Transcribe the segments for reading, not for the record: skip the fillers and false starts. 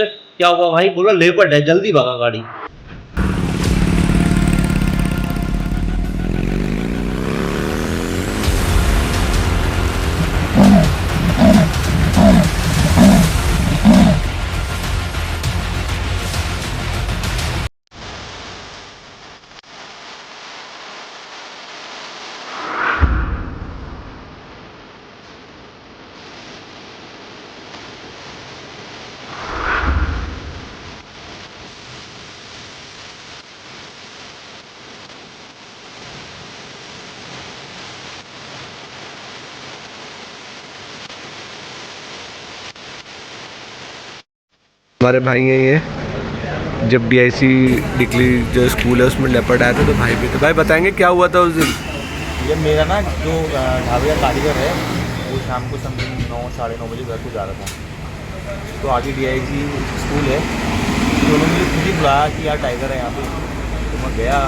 क्या हुआ भाई? बोला लेपर्ड है, जल्दी भगा गाड़ी। हमारे भाई हैं ये, जब DIC डिकली जो स्कूल है उसमें लेपर्ड आया था तो भाई भी थे। भाई बताएंगे क्या हुआ था उस दिन? ये मेरा ना जो ढाबे का कारीगर है वो शाम को समथिंग 9 साढ़े 9 बजे घर को जा रहा था। तो आगे DIC स्कूल है तो उन्होंने मुझे खुद ही बुलाया कि यार टाइगर है यहाँ पे। तो मैं गया,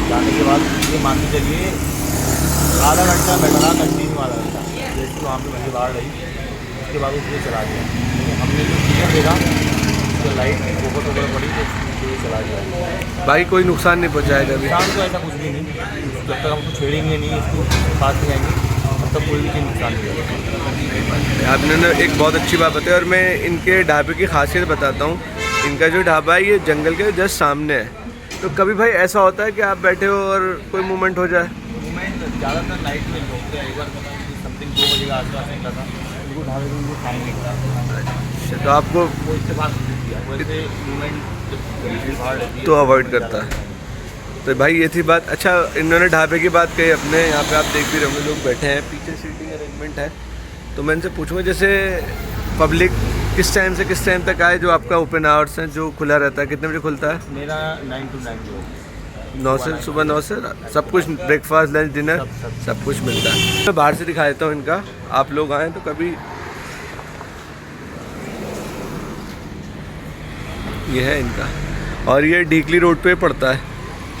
जाने के बाद ये मान के चलिए आधा घंटा बैठा रहा, कंटिन्यू आधा घंटा। जैसे वहाँ पर मुझे बाहर रही, उसके बाद उसने चला गया। लेकिन हमने जो चीज़ें देखा तो लाइट फोकस वगैरह पड़ी तो ये चला गया। भाई कोई नुकसान नहीं पहुँचाएगा अभी? नुकसान तो ऐसा कुछ भी नहीं, जब तक हम कुछ छेड़ेंगे नहीं, इसको पास नहीं आएंगे तब तक कोई भी चीज़ नुकसान नहीं होगा। आपने ना एक बहुत अच्छी बात बताई, और मैं इनके ढाबे की खासियत बताता हूँ। इनका जो ढाबा है ये जंगल के जस्ट सामने है। तो कभी भाई ऐसा होता है कि आप बैठे हो और कोई मूवमेंट हो जाए? मूवमेंट ज़्यादातर नाइट में घूमते हैं। एक बार समथिंग 2 बजे के आसपास निकला था, उनको ढाबे को उनको टाइम निकला। अच्छा, तो आपको वो इससे बात किया, वैसे मूवमेंट जब बाहर रहती है तो अवॉइड करता है। तो भाई ये थी बात। अच्छा, इन्होंने ढाबे की बात कही अपने, यहाँ पे आप देख भी रहे होंगे लोग बैठे हैं, पीछे सीटिंग अरेंजमेंट है। तो मैं इनसे पूछूंगा जैसे पब्लिक किस टाइम से किस टाइम तक आए, जो आपका ओपन आवर्स है जो खुला रहता है, कितने बजे खुलता है? मेरा 9 to 9 जो है 9 से, सुबह 9 से सब कुछ, ब्रेकफास्ट लंच डिनर सब कुछ मिलता है। मैं बाहर से दिखा देता हूँ इनका, आप लोग आएँ तो कभी। ये है इनका, और ये डीकली रोड पे पड़ता है।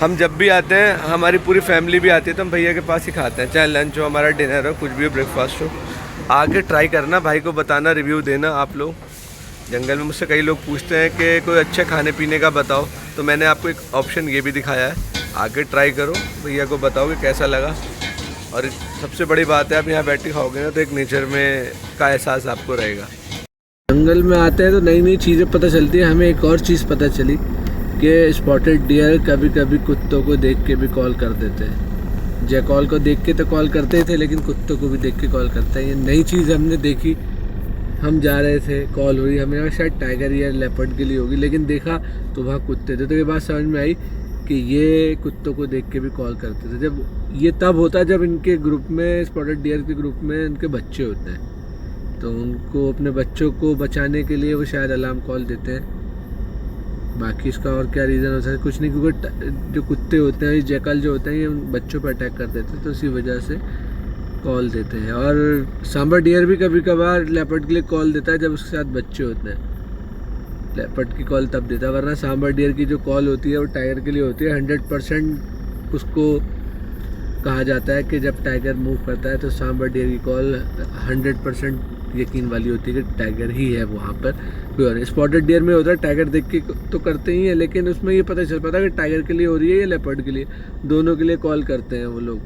हम जब भी आते हैं, हमारी पूरी फैमिली भी आती है, तो हम भैया के पास ही खाते हैं, चाहे लंच हो, हमारा डिनर हो, कुछ भी हो, ब्रेकफास्ट हो। आके ट्राई करना, भाई को बताना, रिव्यू देना आप लोग। जंगल में मुझसे कई लोग पूछते हैं कि कोई अच्छे खाने पीने का बताओ, तो मैंने आपको एक ऑप्शन ये भी दिखाया है। आके ट्राई करो, भैया को बताओ कि कैसा लगा। और सबसे बड़ी बात है, आप यहाँ बैठ के खाओगे ना तो एक नेचर में का एहसास आपको रहेगा। जंगल में आते हैं तो नई नई चीज़ें पता चलती है। हमें एक और चीज़ पता चली कि स्पॉटेड डियर कभी कभी कुत्तों को देख के भी कॉल कर देते हैं। जयकॉल को देख के तो कॉल करते ही थे, लेकिन कुत्तों को भी देख के कॉल करते हैं। ये नई चीज़ हमने देखी। हम जा रहे थे, कॉल हुई, हमें लगा शायद टाइगर या लेपर्ड के लिए होगी, लेकिन देखा तो वहाँ कुत्ते थे। तो ये बात समझ में आई कि ये कुत्तों को देख के भी कॉल करते थे। जब ये तब होता है जब इनके ग्रुप में, स्पॉटेड डियर के ग्रुप में इनके बच्चे होते हैं, तो उनको, अपने बच्चों को बचाने के लिए वो शायद अलार्म कॉल देते हैं। बाकी इसका और क्या रीज़न हो सकता है, कुछ नहीं, क्योंकि जो कुत्ते होते हैं, ये जैकल जो होते हैं, ये उन बच्चों पर अटैक कर देते हैं, तो इसी वजह से कॉल देते हैं। और सांबर डियर भी कभी कभार लेपर्ड के लिए कॉल देता है जब उसके साथ बच्चे होते हैं। लेपर्ड की कॉल तब देता है, वरना सांबर डियर की जो कॉल होती है वो टाइगर के लिए होती है। 100% उसको कहा जाता है कि जब टाइगर मूव करता है तो सांबर डियर की कॉल 100% यकीन वाली होती है कि टाइगर ही है वहाँ पर, कोई और। स्पॉटेड डियर में होता है टाइगर देख के तो करते ही हैं, लेकिन उसमें ये पता चल पाता है कि टाइगर के लिए हो रही है या लेपर्ड के लिए, दोनों के लिए कॉल करते हैं वो लोग।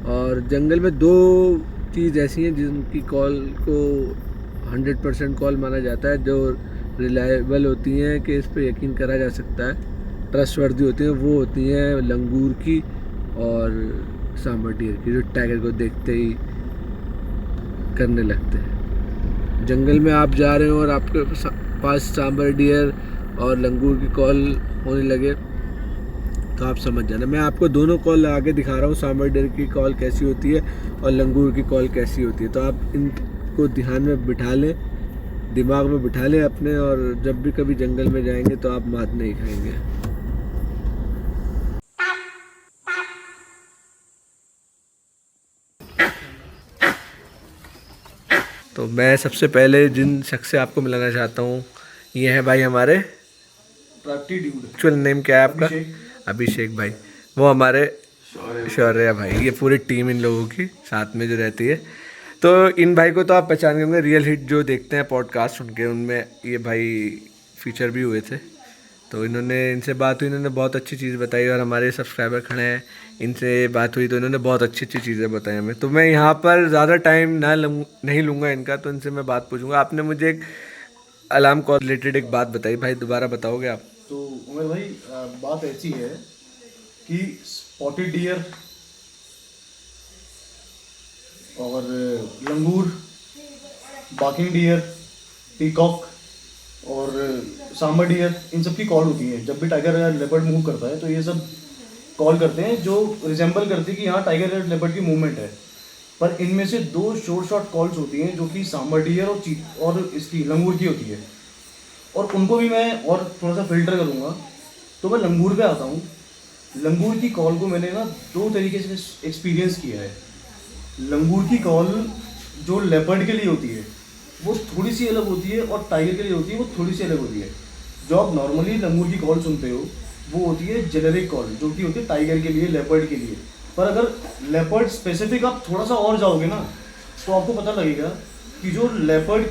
और जंगल में 2 चीज़ ऐसी हैं जिनकी कॉल को 100% कॉल माना जाता है, जो रिलायबल होती हैं कि इस पर यकीन करा जा सकता है, ट्रस्टवर्दी होती हैं। वो होती हैं लंगूर की और सांबर डियर की, जो टाइगर को देखते ही करने लगते हैं। जंगल में आप जा रहे हो और आपके पास सांबर डियर और लंगूर की कॉल होने लगे तो आप समझ जाना। मैं आपको दोनों कॉल आगे दिखा रहा हूँ, सांबर डियर की कॉल कैसी होती है और लंगूर की कॉल कैसी होती है। तो आप इनको ध्यान में बिठा लें, दिमाग में बिठा लें अपने, और जब भी कभी जंगल में जाएंगे तो आप मात नहीं खाएंगे। तो मैं सबसे पहले जिन शख्स से आपको मिलाना चाहता हूँ, ये है भाई हमारे, एक्चुअल नेम क्या है आपका? अभिषेक भाई। वो हमारे शौर्य भाई। ये पूरी टीम इन लोगों की साथ में जो रहती है। तो इन भाई को तो आप पहचान होंगे, रियल हिट जो देखते हैं पॉडकास्ट उनके, उनमें ये भाई फीचर भी हुए थे। तो इनसे बात हुई, इन्होंने बहुत अच्छी चीज़ बताई और हमारे सब्सक्राइबर खड़े हैं, इनसे बात हुई तो इन्होंने बहुत अच्छी अच्छी चीज़ें बताई हमें। तो मैं यहाँ पर ज़्यादा टाइम नहीं लूँगा इनका, तो इनसे मैं बात पूछूंगा। आपने मुझे एक अलार्म कॉल रिलेटेड एक बात बताई भाई, दोबारा बताओगे आप? तो उमर भाई बात ऐसी है कि स्पॉटेड डियर और लंगूर, बाकिंग डियर, पीकॉक और सांबर डियर, इन सब की कॉल होती है। जब भी टाइगर या लेपर्ड मूव करता है तो ये सब कॉल करते हैं जो रिजेंबल करती है कि यहाँ टाइगर या लेपर्ड की मूवमेंट है। पर इनमें से 2 शॉर्ट कॉल्स होती हैं जो कि सांबर डियर और इसकी लंगूर की होती है, और उनको भी मैं और थोड़ा सा फिल्टर करूँगा। तो मैं लंगूर पे आता हूँ। लंगूर की कॉल को मैंने ना 2 तरीके से एक्सपीरियंस किया है। लंगूर की कॉल जो लेपर्ड के लिए होती है वो थोड़ी सी अलग होती है, और टाइगर के लिए होती है वो थोड़ी सी अलग होती है। जो आप नॉर्मली लंगूर की कॉल सुनते हो वो होती है जेनेरिक कॉल, जो कि होती है टाइगर के लिए, लेपर्ड के लिए। पर अगर लेपर्ड स्पेसिफिक आप थोड़ा सा और जाओगे ना तो आपको पता लगेगा कि जो लेपर्ड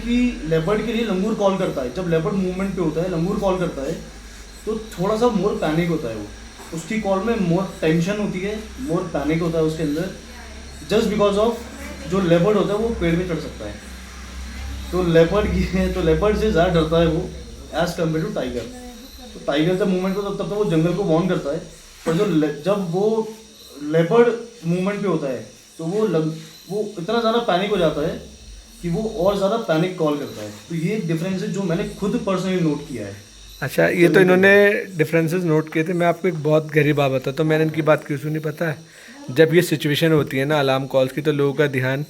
के लिए लंगूर कॉल करता है, जब लेपर्ड मूवमेंट पे होता है लंगूर कॉल करता है तो थोड़ा सा मोर पैनिक होता है। वो उसकी कॉल में मोर टेंशन होती है, मोर पैनिक होता है उसके अंदर, जस्ट बिकॉज ऑफ जो लेपर्ड होता है वो पेड़ में चढ़ सकता है। तो लेपर्ड से ज़्यादा डरता है वो एज कम्पेयर टू टाइगर। तो टाइगर जब मूवमेंट पे तब तक वो जंगल को वॉर्न करता है, पर जब वो लेपर्ड मूवमेंट पे होता है तो वो इतना ज़्यादा पैनिक हो जाता है कि वो और ज़्यादा पैनिक कॉल करता है। तो ये एक डिफरेंस है जो मैंने खुद पर्सनली नोट किया है। अच्छा, ये तो इन्होंने डिफरेंसेस नोट किए थे। मैं आपको एक बहुत गहरी बात बताता हूँ, मैंने इनकी बात क्यों सुनी पता है? जब ये सिचुएशन होती है ना अलार्म कॉल्स की, तो लोगों का ध्यान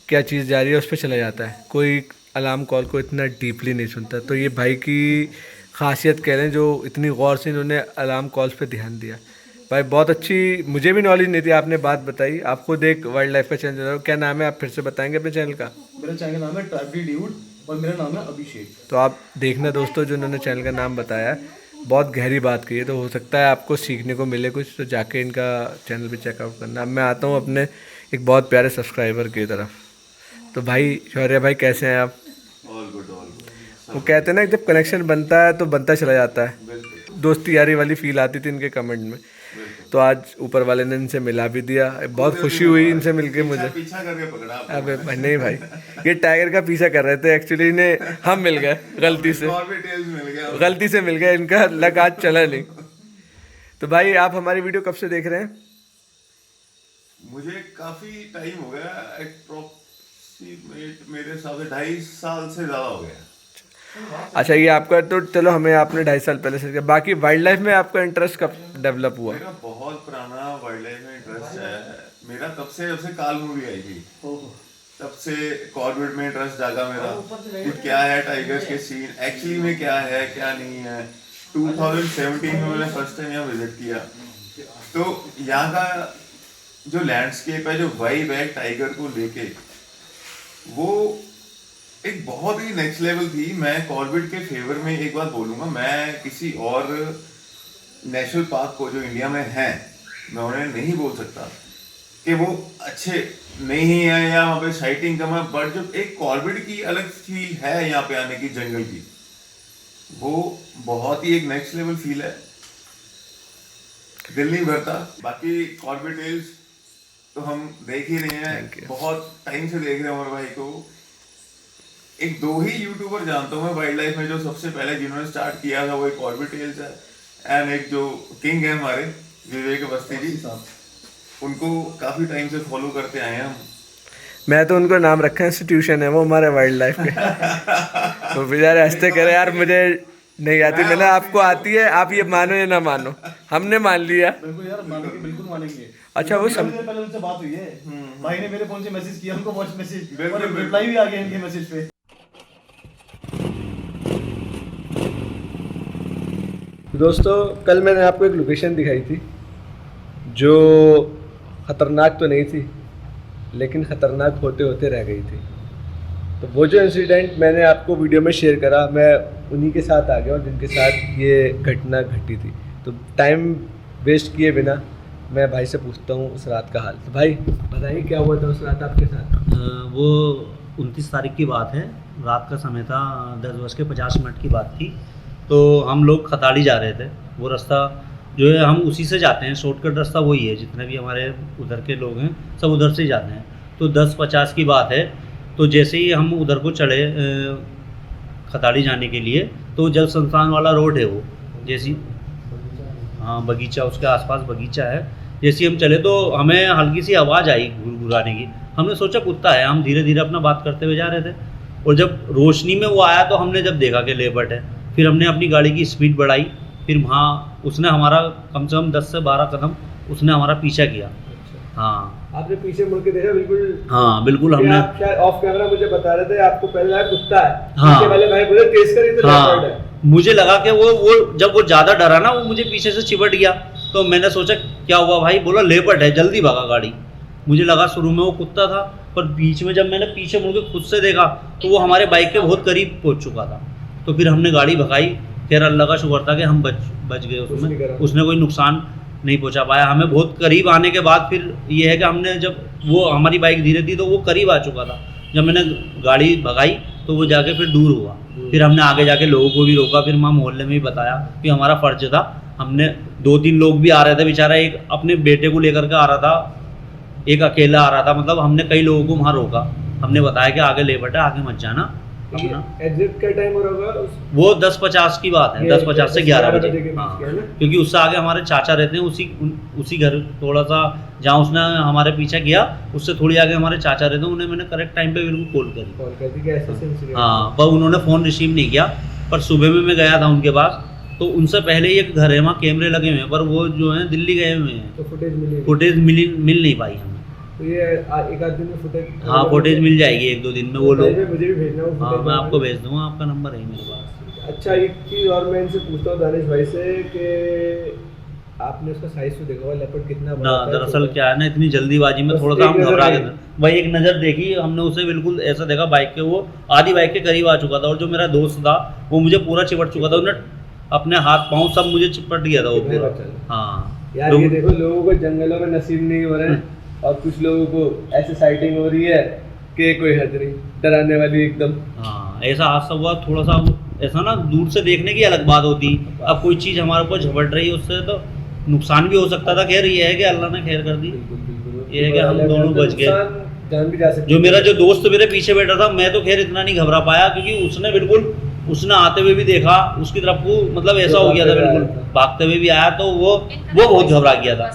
क्या चीज़ जा रही है उस पर चला जाता है, कोई अलार्म कॉल को इतना डीपली नहीं सुनता। तो ये भाई की खासियत कह लें, जो इतनी गौर से इन्होंने अलार्म कॉल्स पे ध्यान दिया। भाई बहुत अच्छी, मुझे भी नॉलेज नहीं थी, आपने बात बताई। आप खुद एक वाइल्ड लाइफ का चैनल चला रहे हो, क्या नाम है आप फिर से बताएंगे अपने चैनल का? मेरा चैनल का नाम है ट्रैवली ड्यूड और मेरा नाम है अभिषेक। तो आप देखना दोस्तों, जो उन्होंने चैनल का नाम बताया बहुत गहरी बात की है, तो हो सकता है आपको सीखने को मिले कुछ, तो जाके इनका चैनल भी चेकआउट करना। अब मैं आता हूँ अपने एक बहुत प्यारे सब्सक्राइबर की तरफ। तो भाई शौर्य भाई कैसे हैं आप? All good. वो कहते हैं ना जब कनेक्शन बनता है तो बनता चला जाता है, दोस्ती यारी वाली फील आती थी इनके कमेंट में। तो आज ऊपर वाले ने इनसे मिला भी दिया, बहुत खुशी हुई इनसे मिलके मुझे। पीछा करके पकड़ा आपने। अबे नहीं भाई, ये टाइगर का पीछा कर रहे थे एक्चुअली, इन्हें हम मिल गए गलती से, और भी टेल्स मिल गया। गलती से मिल गया, इनका लक आज चला नहीं। तो भाई आप हमारी वीडियो कब से देख रहे हैं? मुझे काफी टाइम हो गया, अप्रोक्सीमेट मेरे हिसाब से 2.5 साल से ज्यादा हो गया। अच्छा, ये आपका तो चलो हमें आपने 2.5 साल पहले से किया। बाकी वाइल्ड लाइफ में आपका इंटरेस्ट कब डेवलप हुआ? मेरा बहुत पुराना वाइल्ड लाइफ में इंटरेस्ट है मेरा, तब से काल मूवी आई थी तब से कॉर्बेट में इंटरेस्ट जागा मेरा कि क्या है टाइगर्स के सीन, एक्चुअली में क्या है क्या नहीं है। 2017 में मैंने फर्स्ट टाइम यहाँ विजिट किया, तो यहाँ का जो लैंडस्केप है, जो वाइब है टाइगर को लेके, वो एक बहुत ही नेक्स्ट लेवल थी। मैं कॉर्बेट के फेवर में एक बात बोलूँगा, मैं किसी और नेशनल पार्क को जो इंडिया में है मैं उन्हें नहीं बोल सकता कि वो अच्छे नहीं है या वहाँ पे साइटिंग कम है, बट जो एक कॉर्बेट की अलग फील है यहाँ पे आने की जंगल की, वो बहुत ही एक नेक्स्ट लेवल फील है, दिल नहीं भरता। बाकी कॉर्बेट टेल्स तो हम देख ही रहे हैं, बहुत टाइम से देख रहे हैं उमर भाई को। एक 2 ही यूट्यूबर जानता हूँ मैं वाइल्ड लाइफ में, जो सबसे पहले जिन्होंने स्टार्ट किया था वो एक कॉर्बेट टेल्स है, एंड एक जो किंग है हमारे विवेक अवस्थी जी, उनको काफी टाइम से फॉलो करते आए हैं हम। मैं तो उनको नाम रखा है इंस्टीट्यूशन है वो हमारे वाइल्ड लाइफ के। तो बेचारे हंसते करे यार, मुझे नहीं आती। मैंने आपको आती है, आप ये मानो या ना मानो, हमने मान लिया। बिल्कुल यार, मानेंगे, बिल्कुल मानेंगे। अच्छा, वो पहले उनसे बात हुई है, भाई ने मेरे फोन से मैसेज किया हमको, वॉइस मैसेज, और रिप्लाई भी आ गया इनके मैसेज पे। दोस्तों कल मैंने आपको एक लोकेशन दिखाई थी जो ख़तरनाक तो नहीं थी, लेकिन ख़तरनाक होते होते रह गई थी। तो वो जो इंसिडेंट मैंने आपको वीडियो में शेयर करा, मैं उन्हीं के साथ आ गया और जिनके साथ ये घटना घटी थी। तो टाइम वेस्ट किए बिना मैं भाई से पूछता हूँ उस रात का हाल। तो भाई बताइए क्या हुआ था उस रात आपके साथ? वो 29 तारीख की बात है, रात का समय था, 10:50 की बात थी। तो हम लोग खताड़ी जा रहे थे। वो रास्ता जो है हम उसी से जाते हैं, शॉर्टकट रास्ता वही है, जितने भी हमारे उधर के लोग हैं सब उधर से ही जाते हैं। तो 10:50 की बात है, तो जैसे ही हम उधर को चढ़े खताड़ी जाने के लिए, तो जल संस्थान वाला रोड है वो, जैसी हाँ बगीचा, उसके आसपास बगीचा है। जैसे ही हम चले तो हमें हल्की सी आवाज़ आई घुरघुराने की। हमने सोचा कुत्ता है, हम धीरे धीरे अपना बात करते हुए जा रहे थे, और जब रोशनी में वो आया तो हमने जब देखा कि लेपर्ड है, फिर हमने अपनी गाड़ी की स्पीड बढ़ाई। फिर वहाँ उसने हमारा कम से कम 10 से 12 कदम उसने हमारा पीछा किया। हाँ आपने पीछे मुड़ के देखा? बिल्कुल हाँ बिल्कुल। हमने आप शायद ऑफ कैमरा मुझे बता रहे थे आपको पहले लगा कुत्ता है, हाँ। पीछे वाले भाई बोले तेज करी तो लेपर्ड है। हाँ, मुझे लगा कि वो जब वो ज़्यादा डरा ना, वो मुझे पीछे से चिपट गया। तो मैंने सोचा क्या हुआ भाई, बोला लेपर्ड है, जल्दी भागा गाड़ी। मुझे लगा शुरू में वो कुत्ता था, पर बीच में जब मैंने पीछे मुड़ के खुद से देखा तो वो हमारे बाइक के बहुत करीब पहुंच चुका था। तो फिर हमने गाड़ी भगाई। फिर अल्लाह का शुक्र था कि हम बच गए उसमें, उसने कोई नुकसान नहीं पहुंचा पाया हमें। बहुत करीब आने के बाद फिर ये है कि हमने, जब वो हमारी बाइक धीरे थी तो वो करीब आ चुका था, जब मैंने गाड़ी भगाई तो वो जाके फिर दूर हुआ। फिर हमने आगे जाके लोगों को भी रोका, फिर वहाँ मोहल्ले में भी बताया कि हमारा फ़र्ज था। हमने 2-3 लोग भी आ रहे थे, बेचारा एक अपने बेटे को लेकर के आ रहा था, एक अकेला आ रहा था, मतलब हमने कई लोगों को वहाँ रोका। हमने बताया कि आगे लेपर्ड है, आगे मत जाना अपना। एग्जिट क्या टाइम हो रहा होगा? वो 10:50 की बात है, 10:50 से 11 बजे। के बीच हाँ, की है ना? क्योंकि उससे आगे हमारे चाचा रहते हैं, उसी घर थोड़ा सा जहाँ उसने हमारे पीछा किया, उससे थोड़ी आगे हमारे चाचा रहते हैं। उन्हें मैंने करेक्ट टाइम पे बिल्कुल कॉल करी। कि ऐसा इंसिडेंट। हाँ, पर उन्होंने फ़ोन रिसीव नहीं किया। पर सुबह में मैं गया था उनके पास, तो उनसे पहले ही एक घर है, वहाँ कैमरे लगे हुए हैं, पर वो जो है दिल्ली गए हुए हैं, तो फुटेज फुटेज मिल नहीं पाई हमें। तो ये एक आध दिन में फुटेज, हाँ फुटेज मिल जाएगी 1-2 दिन में। वो लोग, मुझे भी भेजना हो। हाँ मैं आपको भेज दूँगा, आपका नंबर है मेरे पास। अच्छा, एक चीज़ और मैं इनसे पूछता हूँ दानिश भाई से कि आपने उसका साइज तो देखा होगा, लेपर्ड कितना बड़ा ना, होता है? दरअसल क्या है ना, इतनी जल्दीबाजी में बस थोड़ा सा एक हम नज़र घबरा गए देखी। थे। वही एक नज़र देखी हमने उसे, बिल्कुल ऐसा देखा बाइक के, वो आधी बाइक के करीब आ चुका था, और जो मेरा दोस्त था वो मुझे पूरा चिपट चुका था। उसने अपने हाथ पाँव सब मुझे चिपट गया था वो कितने पूरा। बच्चे? हाँ यार ये देखो, लोगों को जंगलों में नसीब नहीं हो रहे हैं, और कुछ लोगों को ऐसे साइटिंग हो रही है कि कोई हद नहीं, डराने वाली एकदम। हाँ, ऐसा हादसा हुआ। थोड़ा सा ऐसा ना, दूर से देखने की अलग बात होती, अब कोई चीज़ हमारे ऊपर झपट रही है, उससे तो नुकसान भी हो सकता था। खैर ये है कि अल्लाह ने खैर कर दी, ये है कि हम दोनों बच गए। जान भी जा सकती। जो मेरा जो दोस्त मेरे पीछे बैठा था, मैं तो खैर इतना नहीं घबरा पाया, क्योंकि उसने बिल्कुल, उसने आते हुए भी देखा उसकी तरफ को, मतलब ऐसा हो गया था, बिल्कुल भागते हुए भी आया, तो वो बहुत घबरा गया था।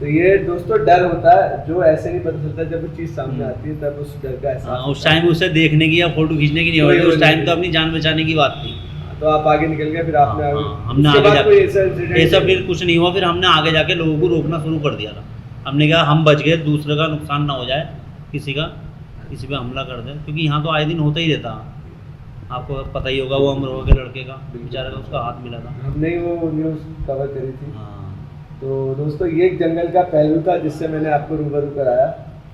तो ये दोस्तों डर होता है, जो ऐसे नहीं पता चलता, जब वो चीज़ सामने आती है तब उस डर का एहसास। उस टाइम उसे देखने की या फोटो खींचने की नहीं होती, उस टाइम तो अपनी जान बचाने की बात थी। तो आप आगे निकल गए, फिर आपने हाँ, आगे, हमने उसके आगे बाद कोई जाके ऐसा फिर कुछ नहीं हुआ। फिर हमने आगे जाके लोगों को रोकना शुरू कर दिया था। हमने कहा हम बच गए, दूसरे का नुकसान ना हो जाए, किसी पे हमला कर दे, क्योंकि यहाँ तो आए दिन होता ही रहता। आपको पता ही होगा, वो अमरोहा के लड़के का बेचारे का उसका हाथ मिला था। हमने ही वो न्यूज़ कवर करी थी। हाँ, तो दोस्तों ये एक जंगल का पहलू था जिससे मैंने आपको रूबरू कराया।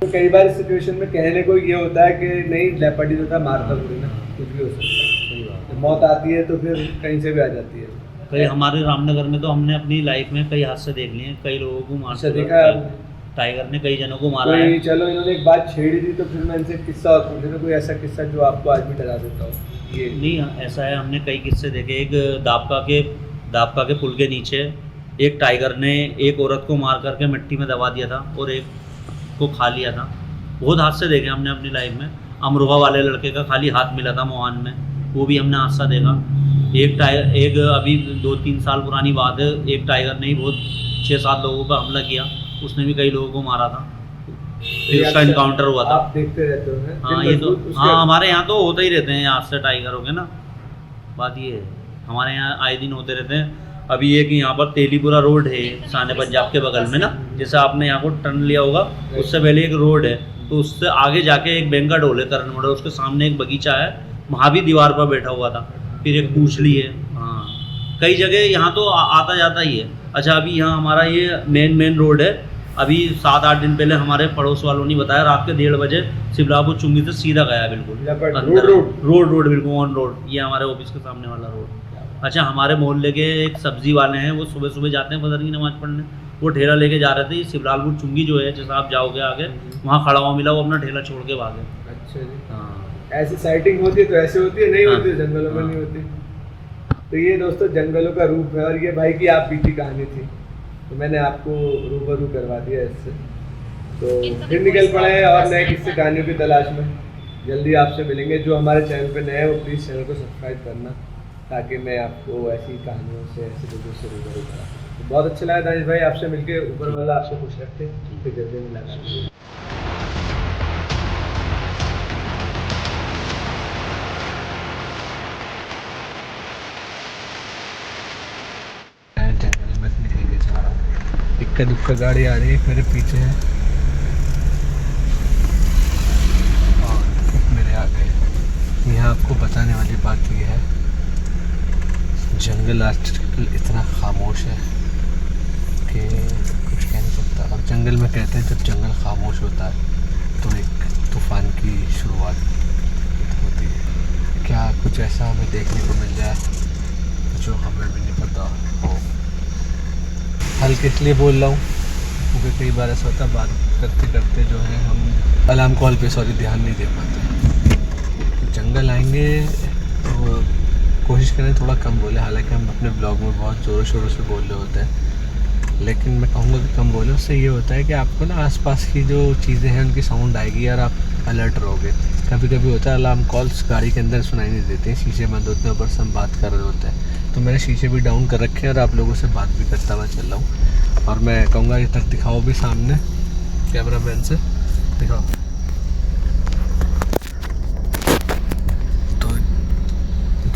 तो कई बार इस सिचुएशन में कहने को ये होता है कि नहीं, लेपर्ड ही होता, मारता थोड़ी ना, कुछ भी हो सकता है। सही बात तो मौत आती है तो फिर कहीं से भी आ जाती है। कई हमारे रामनगर में तो हमने अपनी लाइफ में कई हादसे देख लिए हैं, कई लोगों को मार अच्छा, देखा है आपने? टाइगर ने कई जनों को मारा है। कोई, चलो इन्होंने एक बात छेड़ी थी तो फिर मैं इनसे किस्सा और पूछे, तो कोई ऐसा किस्सा जो आपको आज भी डरा देता हो? ये नहीं, ऐसा है, हमने कई किस्से देखे। एक दाबका के पुल के नीचे एक टाइगर ने एक औरत को मार करके मिट्टी में दबा दिया था, और एक को खा लिया था। बहुत हादसे देखे हमने अपनी लाइफ में। अमरोहा वाले लड़के का खाली हाथ मिला था मोहान में, वो भी हमने हादसा देखा। एक अभी 2-3 साल पुरानी बात है, एक टाइगर ने ही बहुत 6-7 लोगों पर हमला किया, उसने भी कई लोगों को मारा था, फिर उसका इनकाउंटर हुआ था। आप देखते रहते हो हैं? हाँ, ये तो हाँ, हमारे यहाँ तो होते ही रहते हैं हादसे टाइगरों के ना। बात ये है, हमारे यहाँ आए दिन होते रहते हैं। अभी एक यहाँ पर तेलीपुरा रोड है, शान पंजाब के बगल में ना, जैसे आपने यहाँ को टर्न लिया होगा, उससे पहले एक रोड है, तो उससे आगे जाके एक बेंगा ढोल है, करण मोड़, उसके सामने एक बगीचा है, वहाँ भी दीवार पर बैठा हुआ था। फिर एक पूछली है। हाँ, कई जगह यहाँ तो आता जाता ही है। अच्छा, अभी यहाँ हमारा ये मेन रोड है। अभी 7-8 दिन पहले हमारे पड़ोस वालों ने बताया, रात के 1:30 बजे शिवलापुर चुंगी से सीधा गया, बिल्कुल रोड बिल्कुल ऑन रोड, ये हमारे ऑफिस के सामने वाला रोड। अच्छा, हमारे मोहल्ले के एक सब्जी वाले हैं, वो सुबह सुबह जाते हैं फजर की नमाज़ पढ़ने, वो ठेला लेके जा रहे थे। शिवलालपुर चुंगी जो है, जैसे आप जाओगे आगे, वहाँ खड़ा हुआ मिला, वो अपना ठेला छोड़ के भागे। अच्छा जी। हाँ। ऐसी साइटिंग होती है तो ऐसे होती है, नहीं हाँ। होती है जंगलों में हाँ। नहीं होती। तो ये दोस्तों जंगलों का रूप है, और ये भाई की आप बीती कहानी थी, तो मैंने आपको रूबरू करवा दिया इससे। तो फिर निकल पड़े और नए किस्से कहानियों की तलाश में। जल्दी आपसे मिलेंगे। जो हमारे चैनल पे नए हैं वो प्लीज़ चैनल को सब्सक्राइब करना, ताकि मैं आपको ऐसी कहानियों से, ऐसे लोगों से रूबरू करा। तो बहुत अच्छा लगा दानिश भाई आपसे मिलके, ऊपर वाला आपसे खुश रखे, फिर जल्दी मिला। जंगल में निकल के जा रहा हूँ, इक्का दुक्का गाड़ी आ रही है मेरे पीछे है और मेरे आगे। यहाँ आपको बताने वाली बात ये है, जंगल आजकल इतना खामोश है कि कुछ कह नहीं सकता। अब जंगल में कहते हैं जब जंगल खामोश होता है तो एक तूफान की शुरुआत होती है। क्या कुछ ऐसा हमें देखने को मिल जाए जो हमें भी नहीं पता हो। हल्के इसलिए बोल रहा हूँ क्योंकि कई बार ऐसा होता है बात करते करते जो है हम अलार्म कॉल पे ध्यान नहीं दे पाते। तो जंगल आएंगे तो कोशिश करें थोड़ा कम बोले, हालांकि हम अपने ब्लॉग में बहुत ज़ोरों शोरों से बोल रहे होते हैं, लेकिन मैं कहूँगा कि कम बोले। उससे ये होता है कि आपको ना आसपास की जो चीज़ें हैं उनकी साउंड आएगी और आप अलर्ट रहोगे। कभी कभी होता है अलार्म कॉल्स गाड़ी के अंदर सुनाई नहीं देते हैं, शीशे बंद होते हैं, ऊपर से हम बात कर रहे होते हैं। तो मैंने शीशे भी डाउन कर रखे हैं और आप लोगों से बात भी करता हुआ चल रहा हूँ। और मैं कहूँगा ये तक दिखाओ भी सामने कैमरा मैन से, दिखाओ। तो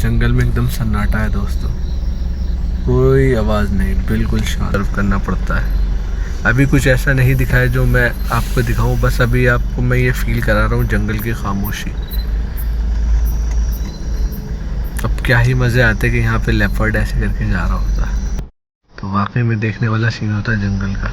जंगल में एकदम सन्नाटा है दोस्तों, कोई आवाज़ नहीं, बिल्कुल शांत करना पड़ता है। अभी कुछ ऐसा नहीं दिखाया जो मैं आपको दिखाऊं, बस अभी आपको मैं ये फील करा रहा हूँ जंगल की खामोशी। अब क्या ही मज़े आते कि यहाँ पे लेपर्ड ऐसे करके जा रहा होता, तो वाकई में देखने वाला सीन होता है जंगल का।